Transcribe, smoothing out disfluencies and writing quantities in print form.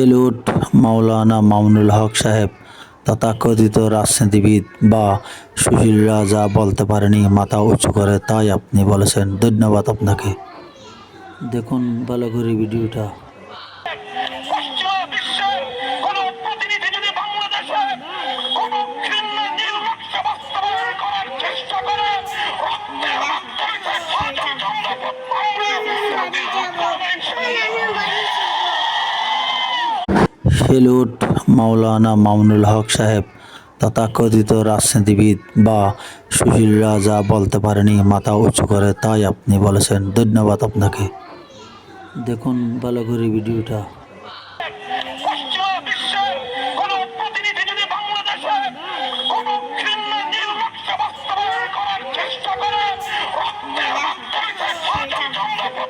ফেলুট মাওলানা মামুনুল হক সাহেব তথাকথিত রাজনীতিবিদ বা সুশীলরা যা বলতে পারেনি মাথা উঁচু করে তাই আপনি বলেছেন। ধন্যবাদ আপনাকে। দেখুন ভালো করে ভিডিওটা। পশ্চিমা বিশ্বের কোন প্রতিনিধি যদি বাংলাদেশে কোন ঘৃণ্য নীল নকশা বাস্তবায়ন করার চেষ্টা করে রক্তের মাধ্যমে সে ফাটল কামড়াবো। ফেলুট মাওলানা মামুনুল হক সাহেব তথাকথিত রাজনীতিবিদ বা সুশীলরা যা বলতে পারেনি মাথা উঁচু করে তাই আপনি বলেছেন। ধন্যবাদ আপনাকে। দেখুন ভালো করে ভিডিওটা। পশ্চিমা বিশ্বের কোন প্রতিনিধি যদি বাংলাদেশে কোন ঘৃণ্য নীল নকশা বাস্তবায়ন করার চেষ্টা করে রক্তের মাধ্যমে সে ফাটল কামড়াবো।